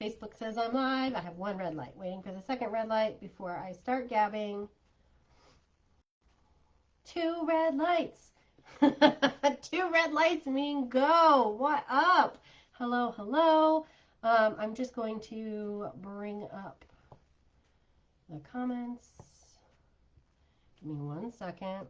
Facebook says I'm live. I have one red light. Waiting for the second red light before I start gabbing. 2 red lights. 2 red lights mean go. What up? Hello, hello. I'm just going to bring up the comments. Give me 1 second.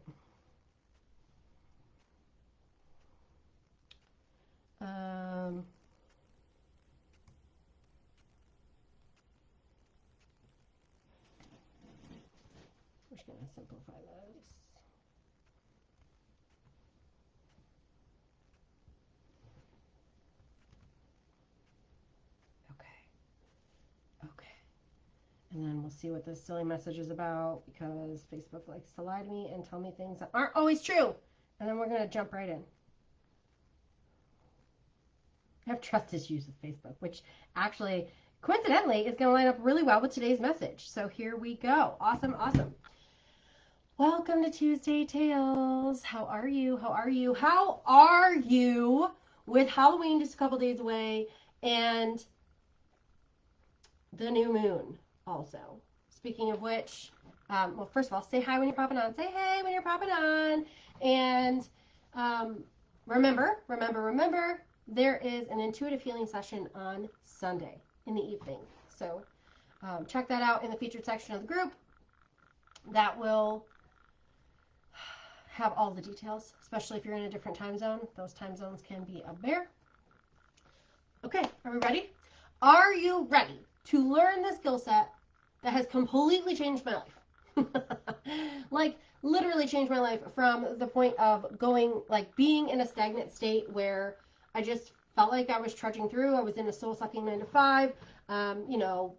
We're just going to simplify this. Okay. And then we'll see what this silly message is about, because Facebook likes to lie to me and tell me things that aren't always true. And then we're going to jump right in. I have trust issues with Facebook, which actually, coincidentally, is going to line up really well with today's message. So here we go. Awesome, awesome. Welcome to Tuesday Tales. How are you? How are you? How are you with Halloween just a couple days away and the new moon also? Speaking of which, well, first of all, say hi when you're popping on. Say hey when you're popping on. And remember, there is an intuitive healing session on Sunday in the evening. So check that out in the featured section of the group. That will have all the details, especially if you're in a different time zone. Those time zones can be a bear. Okay, are we ready? Are you ready to learn the skill set that has completely changed my life? Like, literally changed my life from the point of going, like, being in a stagnant state where I just felt like I was trudging through. I was in a soul-sucking 9-to-5.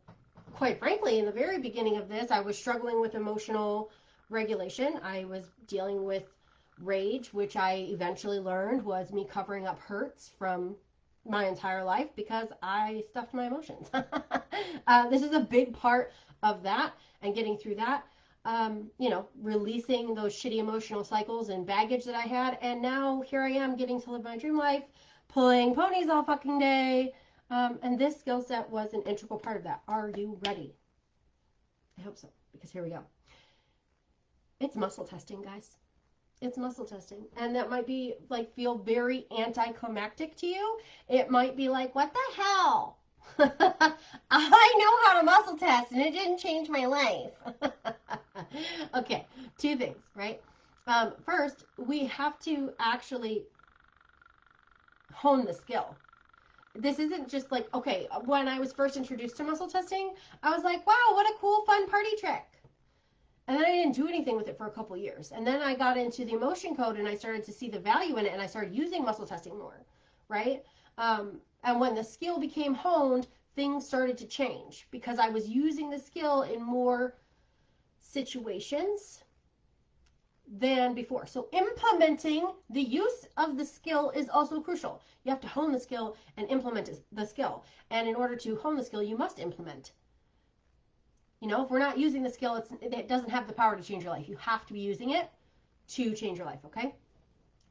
Quite frankly, in the very beginning of this, I was struggling with emotional regulation. I was dealing with rage, which I eventually learned was me covering up hurts from my entire life because I stuffed my emotions. This is a big part of that, and getting through that. Releasing those shitty emotional cycles and baggage that I had. And now here I am getting to live my dream life, pulling ponies all fucking day. And this skill set was an integral part of that. Are you ready? I hope so, because here we go. It's muscle testing, guys. It's muscle testing. And that might be feel very anticlimactic to you. It might be like, what the hell? I know how to muscle test and it didn't change my life. Okay, 2 things, right? First, we have to actually hone the skill. This isn't just okay, when I was first introduced to muscle testing, I was like, wow, what a cool, fun party trick. And then I didn't do anything with it for a couple years. And then I got into the emotion code and I started to see the value in it, and I started using muscle testing more, right? And when the skill became honed, things started to change because I was using the skill in more situations than before. So implementing the use of the skill is also crucial. You have to hone the skill and implement the skill. And in order to hone the skill, you must implement. If we're not using the skill, it doesn't have the power to change your life. You have to be using it to change your life, okay?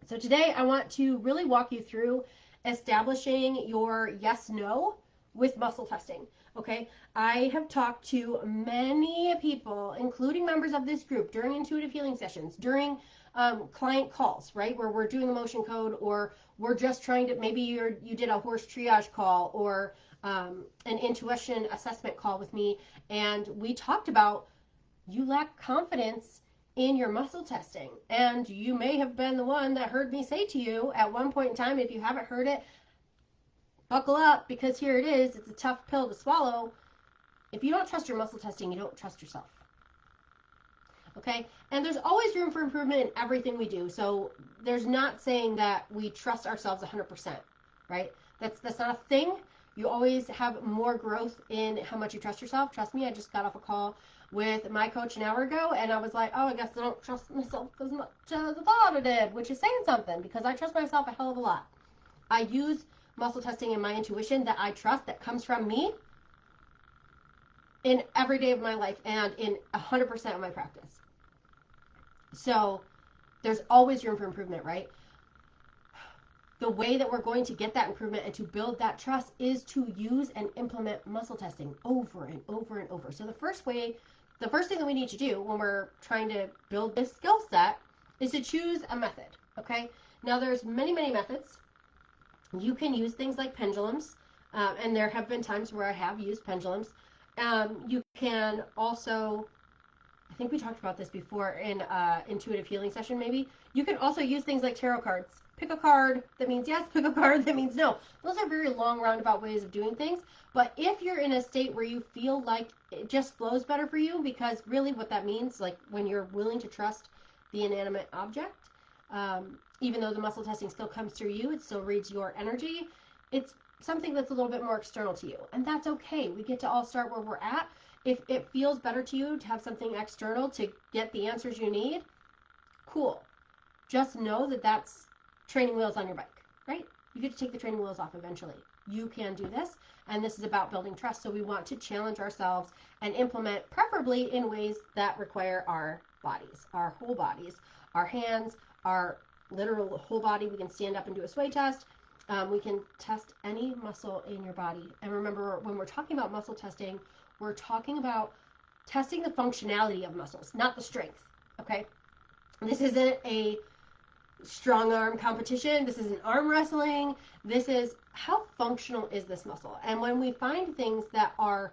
So today I want to really walk you through establishing your yes-no with muscle testing, okay? I have talked to many people, including members of this group, during intuitive healing sessions, during client calls, right, where we're doing emotion code, or we're just trying to, maybe you did a horse triage call or an intuition assessment call with me, and we talked about you lack confidence in your muscle testing. And you may have been the one that heard me say to you at one point in time, if you haven't heard it, buckle up, because here it is. It's a tough pill to swallow. If you don't trust your muscle testing, you don't trust yourself. Okay? And there's always room for improvement in everything we do. So there's not saying that we trust ourselves 100%, right? That's not a thing. You always have more growth in how much you trust yourself. Trust me, I just got off a call with my coach an hour ago, and I was like, oh, I guess I don't trust myself as much as I thought I did, which is saying something, because I trust myself a hell of a lot. I use muscle testing and my intuition that I trust, that comes from me, in every day of my life and in 100% of my practice. So there's always room for improvement, right? the way that we're going to get that improvement and to build that trust is to use and implement muscle testing over and over and over. So the first thing that we need to do when we're trying to build this skill set is to choose a method, okay? Now there's many, many methods. You can use things like pendulums, and there have been times where I have used pendulums. You can also, I think we talked about this before in intuitive healing session maybe, you can also use things like tarot cards. Pick a card that means yes, pick a card that means no. Those are very long roundabout ways of doing things. But if you're in a state where you feel like it just flows better for you, because really what that means, like when you're willing to trust the inanimate object, even though the muscle testing still comes through you, it still reads your energy. It's something that's a little bit more external to you. And that's okay. We get to all start where we're at. If it feels better to you to have something external to get the answers you need, cool. Just know that that's training wheels on your bike, right? You get to take the training wheels off eventually. You can do this, and this is about building trust. So we want to challenge ourselves and implement, preferably in ways that require our bodies, our whole bodies, our hands, our literal whole body. We can stand up and do a sway test. We can test any muscle in your body. And remember, when we're talking about muscle testing, we're talking about testing the functionality of muscles, not the strength, okay? This isn't a strong arm competition. This isn't arm wrestling. This is how functional is this muscle? And when we find things that are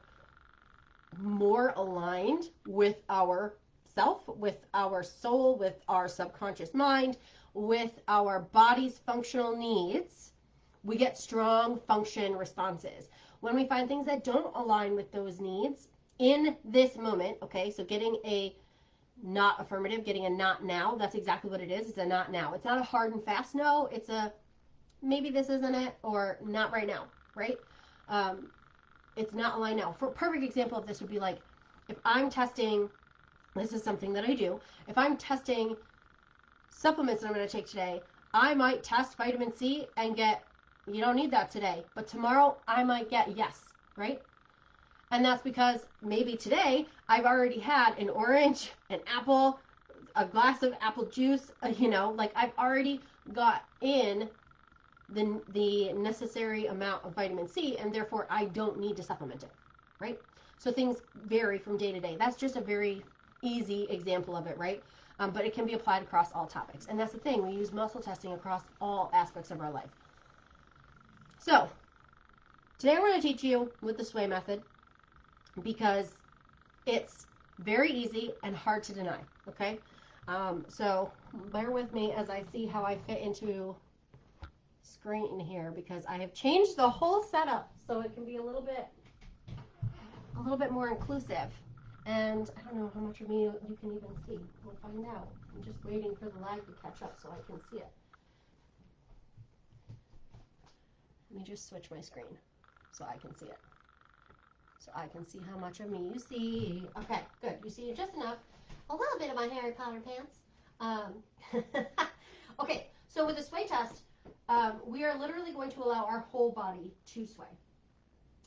more aligned with our self, with our soul, with our subconscious mind, with our body's functional needs, we get strong function responses. When we find things that don't align with those needs in this moment, okay, so getting a not affirmative, getting a not now, that's exactly what it is. It's a not now. It's not a hard and fast no. It's a maybe this isn't it, or not right now, right? It's not aligned now. For a perfect example of this would be like, if I'm testing, this is something that I do, if I'm testing supplements that I'm going to take today, I might test vitamin C and get, you don't need that today, but tomorrow I might get yes, right? And that's because maybe today I've already had an orange, an apple, a glass of apple juice, like I've already got in the necessary amount of vitamin C, and therefore I don't need to supplement it, right? So things vary from day to day. That's just a very easy example of it, right? But it can be applied across all topics. And that's the thing, we use muscle testing across all aspects of our life. So today I'm going to teach you with the sway method, because it's very easy and hard to deny, okay? So bear with me as I see how I fit into screen here, because I have changed the whole setup so it can be a little bit more inclusive. And I don't know how much of me you can even see. We'll find out. I'm just waiting for the lag to catch up so I can see it. Let me just switch my screen so I can see it. So I can see how much of me you see. Okay, good. You see just enough. A little bit of my Harry Potter pants. Okay, so with the sway test, we are literally going to allow our whole body to sway.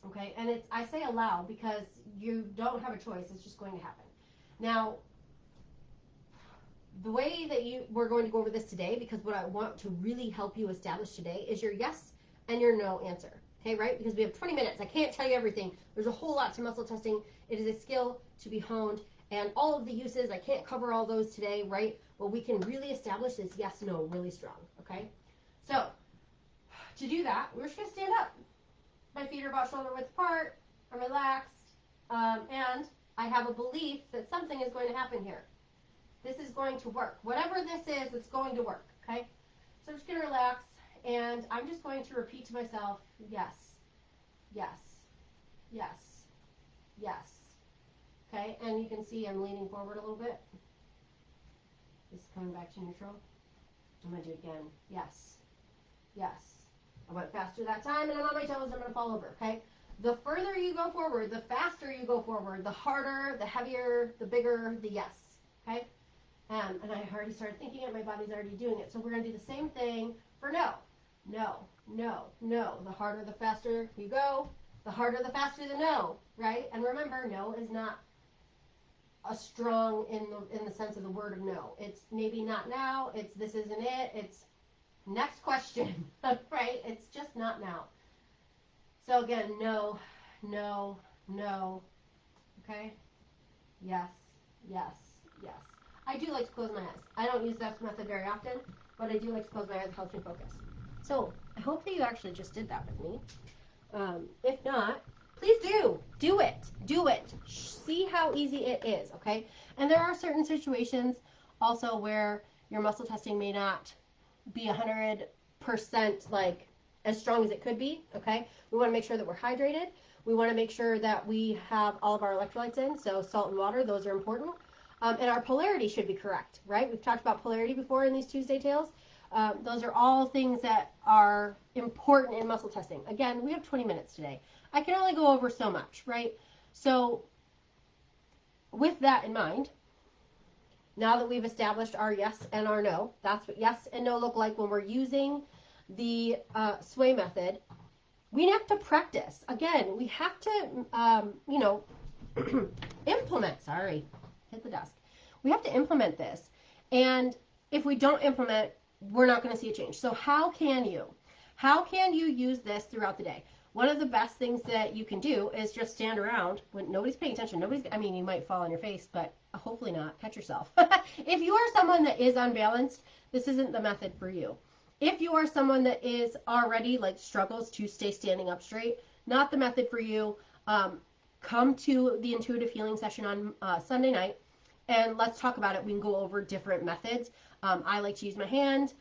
Okay, and I say allow because you don't have a choice. It's just going to happen. Now, the way that we're going to go over this today, because what I want to really help you establish today is your yes and your no answer. Okay, right? Because we have 20 minutes. I can't tell you everything. There's a whole lot to muscle testing. It is a skill to be honed. And all of the uses, I can't cover all those today, right? But we can really establish this yes, no really strong, okay? So, to do that, we're just going to stand up. My feet are about shoulder width apart. I'm relaxed. And I have a belief that something is going to happen here. This is going to work. Whatever this is, it's going to work, okay? So I'm just going to relax. And I'm just going to repeat to myself, yes, yes, yes, yes. Okay, and you can see I'm leaning forward a little bit. This is coming back to neutral. I'm going to do it again. Yes, yes. I went faster that time, and I'm on my toes. I'm going to fall over, okay? The further you go forward, the faster you go forward, the harder, the heavier, the bigger, the yes, okay? And I already started thinking it. My body's already doing it. So we're going to do the same thing for no. No, no, no. The harder, the faster you go. The harder, the faster the no, right? And remember, no is not a strong in the sense of the word of no. It's maybe not now. It's this isn't it. It's Next question, right? It's just not now. So again, no, no, no. Okay? Yes, yes, yes. I do like to close my eyes. I don't use this method very often, but I do like to close my eyes. It helps me focus. So I hope that you actually just did that with me. If not, please do. Do it. Do it. See how easy it is, okay? And there are certain situations also where your muscle testing may not be 100% like as strong as it could be, okay? We want to make sure that we're hydrated. We want to make sure that we have all of our electrolytes in, so salt and water, those are important. And our polarity should be correct, right? We've talked about polarity before in these Tuesday Tales. Those are all things that are important in muscle testing. Again, we have 20 minutes today. I can only go over so much, right? So with that in mind, now that we've established our yes and our no, that's what yes and no look like when we're using the sway method. We have to practice. Again, we have to, implement. Sorry, hit the desk. We have to implement this. And if we don't implement, we're not going to see a change. So how can you? How can you use this throughout the day? One of the best things that you can do is just stand around when nobody's paying attention. You might fall on your face, but hopefully not. Catch yourself. If you are someone that is unbalanced, this isn't the method for you. If you are someone that is already struggles to stay standing up straight, not the method for you. Come to the intuitive healing session on Sunday night, and let's talk about it. We can go over different methods. I like to use my hand.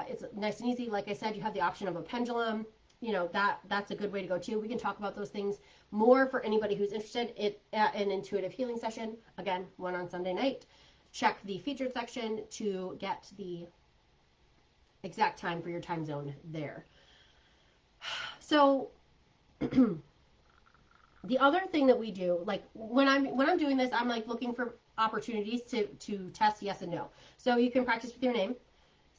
It's nice and easy. Like I said, you have the option of a pendulum. That's a good way to go too. We can talk about those things more for anybody who's interested in an intuitive healing session. Again, one on Sunday night. Check the featured section to get the exact time for your time zone there. So the other thing that we do, when I'm doing this, I'm looking for opportunities to test yes and no. So you can practice with your name.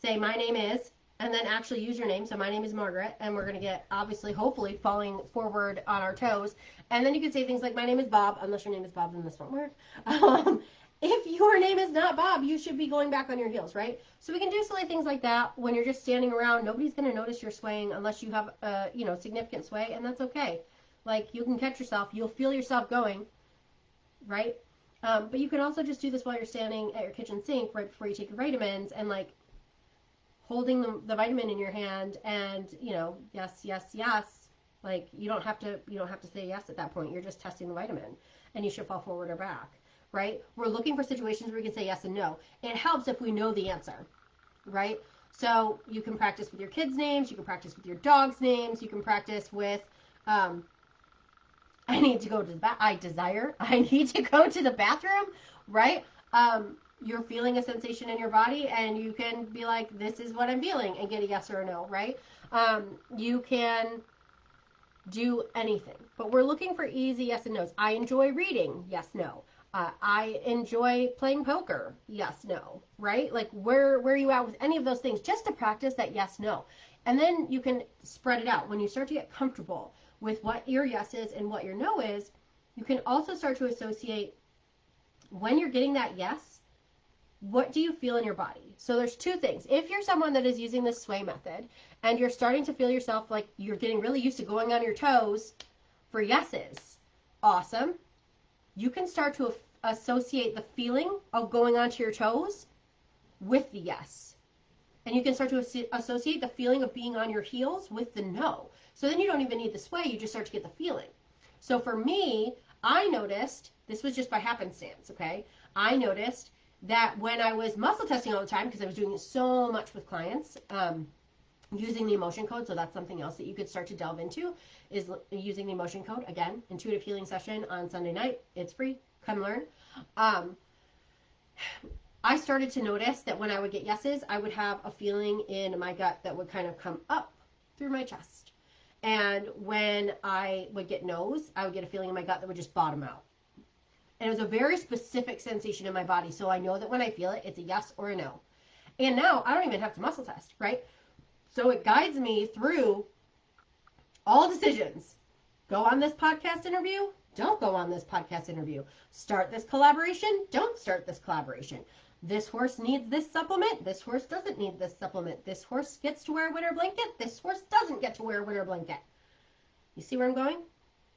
Say my name is, and then actually use your name. So my name is Margaret, and we're going to get, obviously, hopefully, falling forward on our toes. And then you can say things like my name is Bob. Unless your name is Bob, then this won't work. If your name is not Bob, you should be going back on your heels, right? So we can do silly things like that when you're just standing around. Nobody's going to notice you're swaying unless you have significant sway, and that's okay. You can catch yourself. You'll feel yourself going, right? But you can also just do this while you're standing at your kitchen sink right before you take your vitamins and holding the vitamin in your hand and yes, yes, yes. You don't have to say yes at that point. You're just testing the vitamin, and you should fall forward or back, right? We're looking for situations where we can say yes and no. It helps if we know the answer, right? So you can practice with your kids' names. You can practice with your dog's names. You can practice with I need to go to the I need to go to the bathroom, right? You're feeling a sensation in your body, and you can be like, this is what I'm feeling, and get a yes or a no, right? You can do anything, but we're looking for easy yes and no's. I enjoy reading, yes, no. I enjoy playing poker, yes, no, right? Where are you at with any of those things? Just to practice that yes, no. And then you can spread it out. When you start to get comfortable with what your yes is and what your no is, you can also start to associate when you're getting that yes, what do you feel in your body? So there's two things. If you're someone that is using the sway method and you're starting to feel yourself like you're getting really used to going on your toes for yeses, awesome. You can start to associate the feeling of going onto your toes with the yes. And you can start to associate the feeling of being on your heels with the no. So then you don't even need the sway, you just start to get the feeling. So for me, I noticed, this was just by happenstance, okay? I noticed that when I was muscle testing all the time, because I was doing it so much with clients, using the emotion code, so that's something else that you could start to delve into, is using the emotion code. Again, intuitive healing session on Sunday night. It's free. Come learn. I started to notice that when I would get yeses, I would have a feeling in my gut that would kind of come up through my chest. And when I would get no's, I would get a feeling in my gut that would just bottom out. And it was a very specific sensation in my body. So I know that when I feel it, it's a yes or a no. And now I don't even have to muscle test, right? So it guides me through all decisions. Go on this podcast interview. Don't go on this podcast interview. Start this collaboration. Don't start this collaboration. This horse needs this supplement. This horse doesn't need this supplement. This horse gets to wear a winter blanket. This horse doesn't get to wear a winter blanket. You see where I'm going?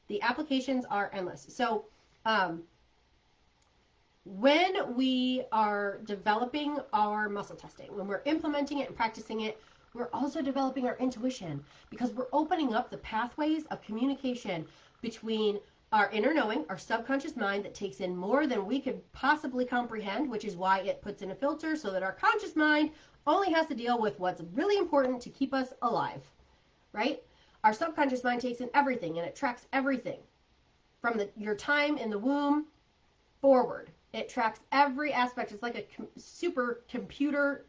The applications are endless. So when we are developing our muscle testing, when we're implementing it and practicing it, we're also developing our intuition, because we're opening up the pathways of communication between our inner knowing, our subconscious mind that takes in more than we could possibly comprehend, which is why it puts in a filter so that our conscious mind only has to deal with what's really important to keep us alive, right? Our subconscious mind takes in everything, and it tracks everything from your time in the womb forward. It tracks every aspect. It's like a supercomputer.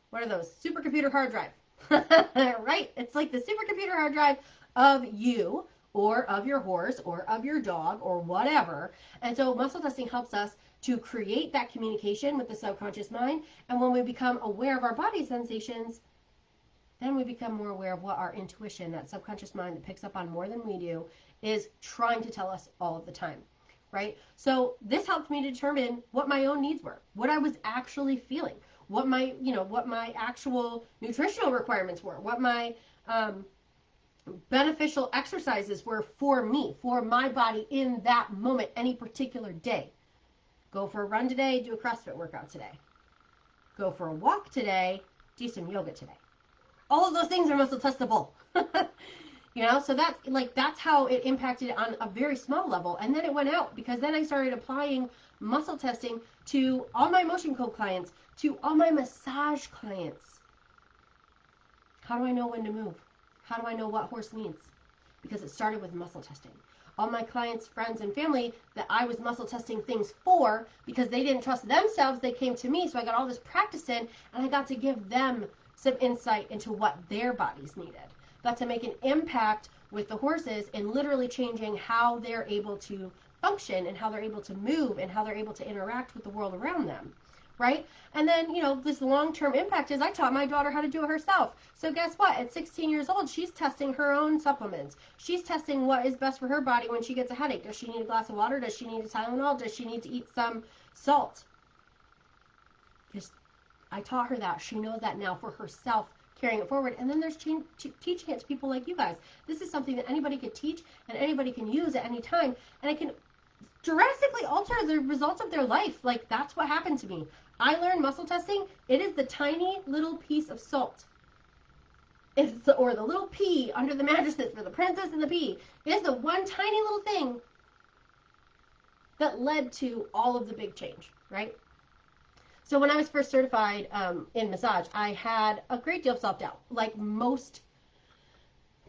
What are those? Supercomputer hard drive. Right? It's like the supercomputer hard drive of you, or of your horse, or of your dog, or whatever. And so muscle testing helps us to create that communication with the subconscious mind. And when we become aware of our body sensations, then we become more aware of what our intuition, that subconscious mind that picks up on more than we do, is trying to tell us all of the time. Right? So this helped me to determine what my own needs were, what I was actually feeling, what my actual nutritional requirements were, what my beneficial exercises were for me, for my body in that moment, any particular day. Go for a run today, do a CrossFit workout today. Go for a walk today, do some yoga today. All of those things are muscle testable. So that's how it impacted on a very small level. And then it went out, because then I started applying muscle testing to all my motion code clients, to all my massage clients. How do I know when to move? How do I know what horse needs? Because it started with muscle testing. All my clients, friends, and family that I was muscle testing things for, because they didn't trust themselves, they came to me. So I got all this practice in, and I got to give them some insight into what their bodies needed. Got to make an impact with the horses in literally changing how they're able to function, and how they're able to move, and how they're able to interact with the world around them, right? And then, this long-term impact is I taught my daughter how to do it herself. So guess what? At 16 years old, she's testing her own supplements. She's testing what is best for her body when she gets a headache. Does she need a glass of water? Does she need a Tylenol? Does she need to eat some salt? Just, I taught her that. She knows that now for herself, carrying it forward. And then there's teaching it to people like you guys. This is something that anybody could teach and anybody can use at any time, and it can drastically alter the results of their life. Like, that's what happened to me. I learned muscle testing. It is the tiny little piece of salt. Or the little pea under the mattresses for the princess and the pea. It is the one tiny little thing that led to all of the big change, right? So when I was first certified in massage, I had a great deal of self-doubt, like most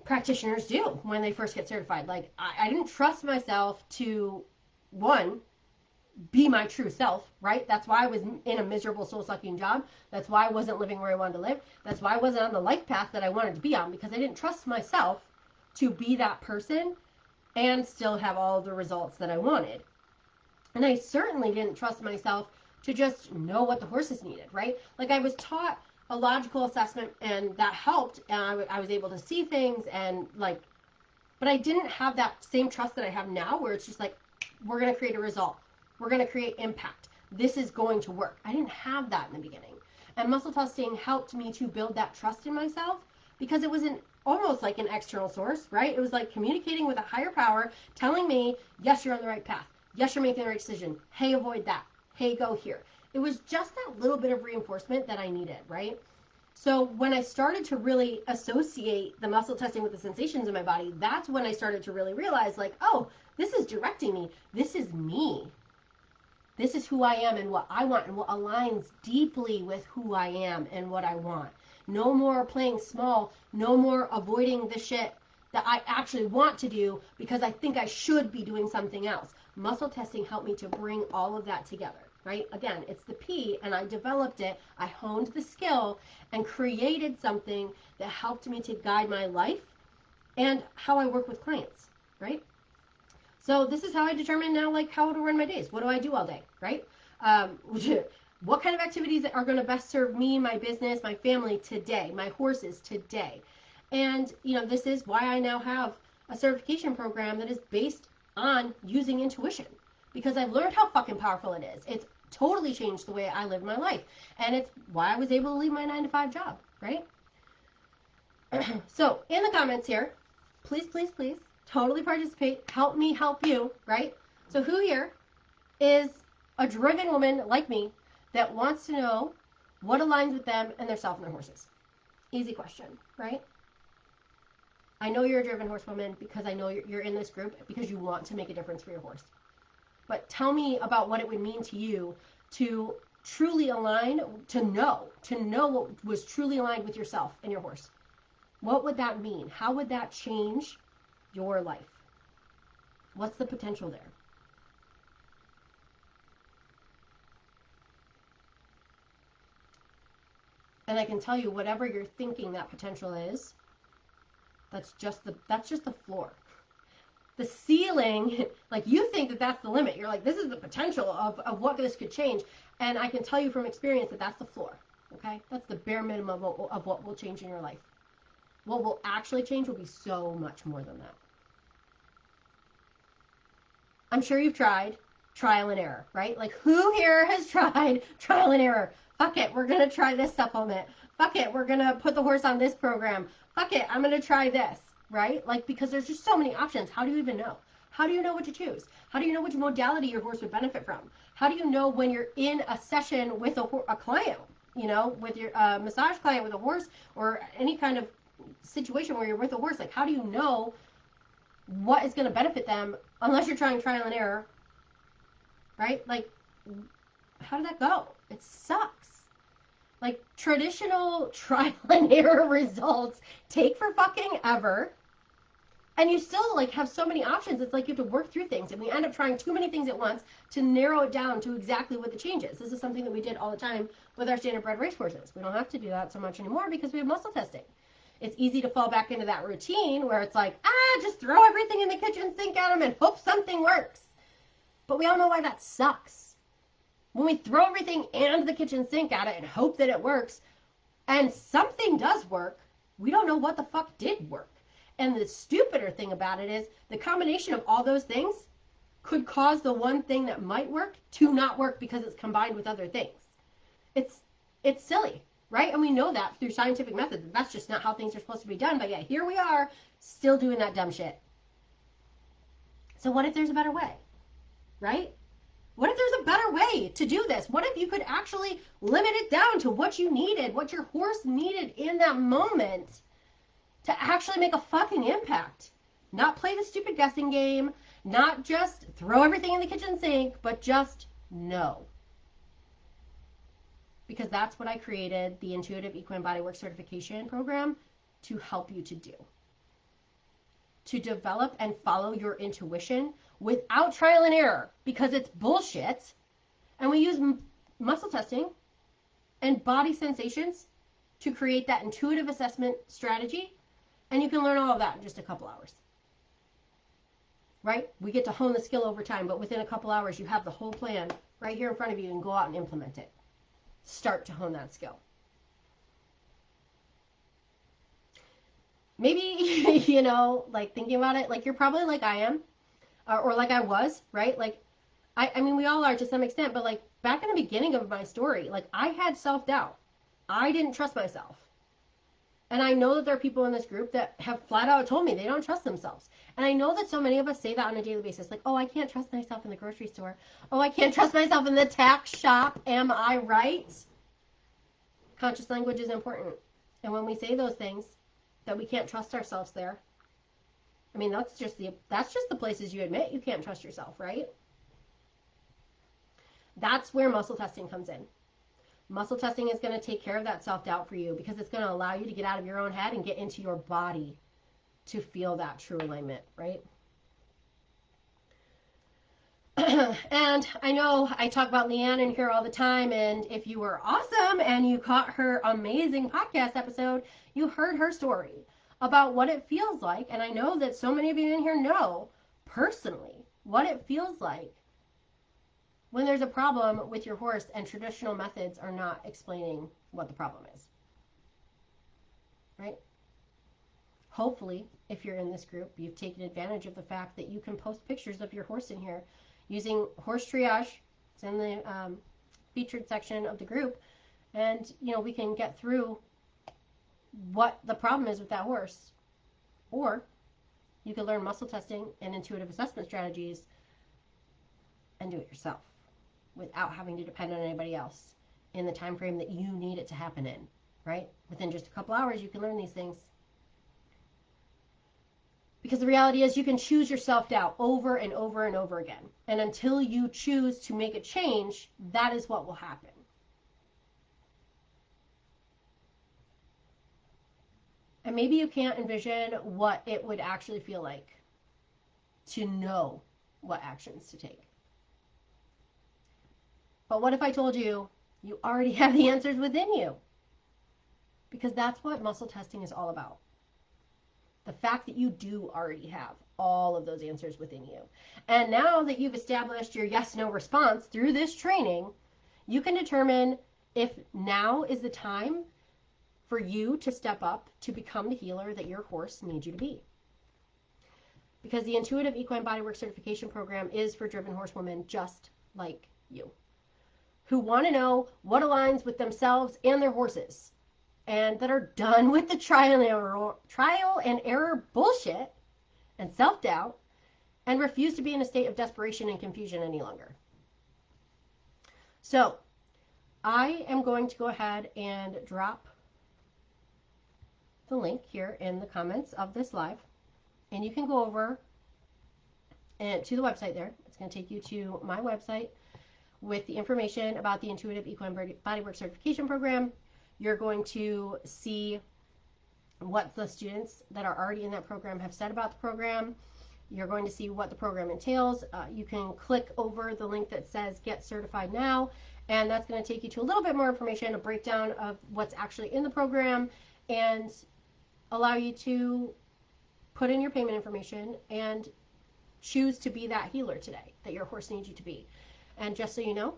practitioners do when they first get certified. Like, I didn't trust myself to, one, be my true self, right? That's why I was in a miserable soul-sucking job. That's why I wasn't living where I wanted to live. That's why I wasn't on the life path that I wanted to be on, because I didn't trust myself to be that person and still have all the results that I wanted. And I certainly didn't trust myself to just know what the horses needed, right? Like, I was taught a logical assessment, and that helped, and I was able to see things, and but I didn't have that same trust that I have now, where it's just like, we're going to create a result. We're going to create impact. This is going to work. I didn't have that in the beginning. And muscle testing helped me to build that trust in myself, because it was almost like an external source, right? It was like communicating with a higher power, telling me, yes, you're on the right path. Yes, you're making the right decision. Hey, avoid that. Hey, go here. It was just that little bit of reinforcement that I needed, right? So when I started to really associate the muscle testing with the sensations in my body, that's when I started to really realize, like, oh, this is directing me. This is me. This is who I am and what I want, and what aligns deeply with who I am and what I want. No more playing small. No more avoiding the shit that I actually want to do because I think I should be doing something else. Muscle testing helped me to bring all of that together, right? Again, it's the P, and I developed it. I honed the skill and created something that helped me to guide my life and how I work with clients, right? So this is how I determine now, like, how to run my days. What do I do all day, right? What kind of activities are going to best serve me, my business, my family today, my horses today? And, this is why I now have a certification program that is based on using intuition, because I've learned how fucking powerful it is. It's totally changed the way I live my life. And it's why I was able to leave my 9-to-5 job, right? So in the comments here, please, please, please, totally participate. Help me help you, right? So who here is a driven woman like me that wants to know what aligns with them and their self and their horses? Easy question, right? I know you're a driven horsewoman because I know you're in this group because you want to make a difference for your horse. But tell me about what it would mean to you to truly align, to know what was truly aligned with yourself and your horse. What would that mean? How would that change your life? What's the potential there? And I can tell you, whatever you're thinking that potential is, that's just the floor. The ceiling, like you think that that's the limit. You're like, this is the potential of what this could change. And I can tell you from experience that that's the floor. Okay? That's the bare minimum of what will change in your life. What will actually change will be so much more than that. I'm sure you've tried trial and error, right? Like, who here has tried trial and error? Fuck it, we're going to try this supplement. Fuck it, we're going to put the horse on this program. Fuck it, I'm going to try this, right? Like, because there's just so many options. How do you even know? How do you know what to choose? How do you know which modality your horse would benefit from? How do you know when you're in a session with a client, you know, with your massage client with a horse or any kind of situation where you're with a horse? Like, how do you know what is going to benefit them unless you're trying trial and error, right? Like, how did that go? It sucks. Like, traditional trial and error results take for fucking ever. And you still, like, have so many options. It's like you have to work through things. And we end up trying too many things at once to narrow it down to exactly what the change is. This is something that we did all the time with our standard bred race horses. We don't have to do that so much anymore because we have muscle testing. It's easy to fall back into that routine where it's like, just throw everything in the kitchen sink at them and hope something works. But we all know why that sucks. When we throw everything and the kitchen sink at it and hope that it works, and something does work, we don't know what the fuck did work. And the stupider thing about it is the combination of all those things could cause the one thing that might work to not work because it's combined with other things. It's silly, right? And we know that through scientific methods. That's just not how things are supposed to be done. But yet here we are still doing that dumb shit. So what if there's a better way, right? What if there's a better way to do this? What if you could actually limit it down to what you needed, what your horse needed in that moment to actually make a fucking impact? Not play the stupid guessing game, not just throw everything in the kitchen sink, but just know. Because that's what I created the Intuitive Equine Bodywork Certification Program to help you to do. To develop and follow your intuition without trial and error, because it's bullshit. And we use muscle testing and body sensations to create that intuitive assessment strategy. And you can learn all of that in just a couple hours. Right? We get to hone the skill over time, but within a couple hours, you have the whole plan right here in front of you and go out and implement it. Start to hone that skill. Maybe, you know, like thinking about it, like you're probably like I am, or like I was, right? Like, I mean, we all are to some extent, but like back in the beginning of my story, like I had self-doubt. I didn't trust myself. And I know that there are people in this group that have flat out told me they don't trust themselves. And I know that so many of us say that on a daily basis. Like, oh, I can't trust myself in the grocery store. Oh, I can't trust myself in the tax shop. Am I right? Conscious language is important. And when we say those things, that we can't trust ourselves there, I mean, that's just the places you admit you can't trust yourself, right? That's where muscle testing comes in. Muscle testing is going to take care of that self-doubt for you because it's going to allow you to get out of your own head and get into your body to feel that true alignment, right? And I know I talk about Leanne in here all the time, and if you were awesome and you caught her amazing podcast episode, you heard her story about what it feels like, and I know that so many of you in here know personally what it feels like when there's a problem with your horse and traditional methods are not explaining what the problem is, right? Hopefully, if you're in this group, you've taken advantage of the fact that you can post pictures of your horse in here using horse triage. It's in the featured section of the group, and we can get through what the problem is with that horse. Or you can learn muscle testing and intuitive assessment strategies and do it yourself without having to depend on anybody else in the time frame that you need it to happen in, right? Within just a couple hours, you can learn these things. Because the reality is you can choose your self-doubt over and over and over again. And until you choose to make a change, that is what will happen. And maybe you can't envision what it would actually feel like to know what actions to take. But what if I told you you already have the answers within you? Because that's what muscle testing is all about. The fact that you do already have all of those answers within you. And now that you've established your yes-no response through this training, you can determine if now is the time for you to step up to become the healer that your horse needs you to be. Because the Intuitive Equine Bodywork Certification Program is for driven horsewomen just like you, who want to know what aligns with themselves and their horses, and that are done with the trial and error bullshit and self-doubt, and refuse to be in a state of desperation and confusion any longer. So I am going to go ahead and drop the link here in the comments of this live, and you can go over and to the website there. It's going to take you to my website with the information about the Intuitive Equine Bodywork Certification Program. You're going to see what the students that are already in that program have said about the program. You're going to see what the program entails. You can click over the link that says Get Certified Now, and that's going to take you to a little bit more information, a breakdown of what's actually in the program, and allow you to put in your payment information and choose to be that healer today that your horse needs you to be. And just so you know,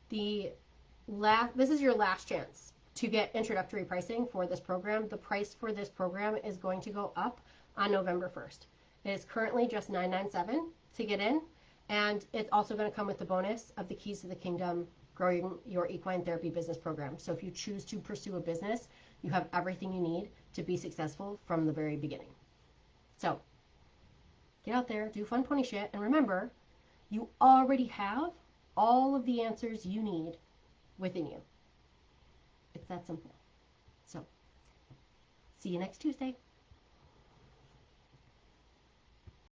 this is your last chance to get introductory pricing for this program. The price for this program is going to go up on November 1st. It is currently just $997 to get in, and it's also going to come with the bonus of the Keys to the Kingdom Growing Your Equine Therapy Business Program. So if you choose to pursue a business, you have everything you need to be successful from the very beginning. So get out there, do fun pony shit, and remember, you already have all of the answers you need within you. It's that simple. So, see you next Tuesday.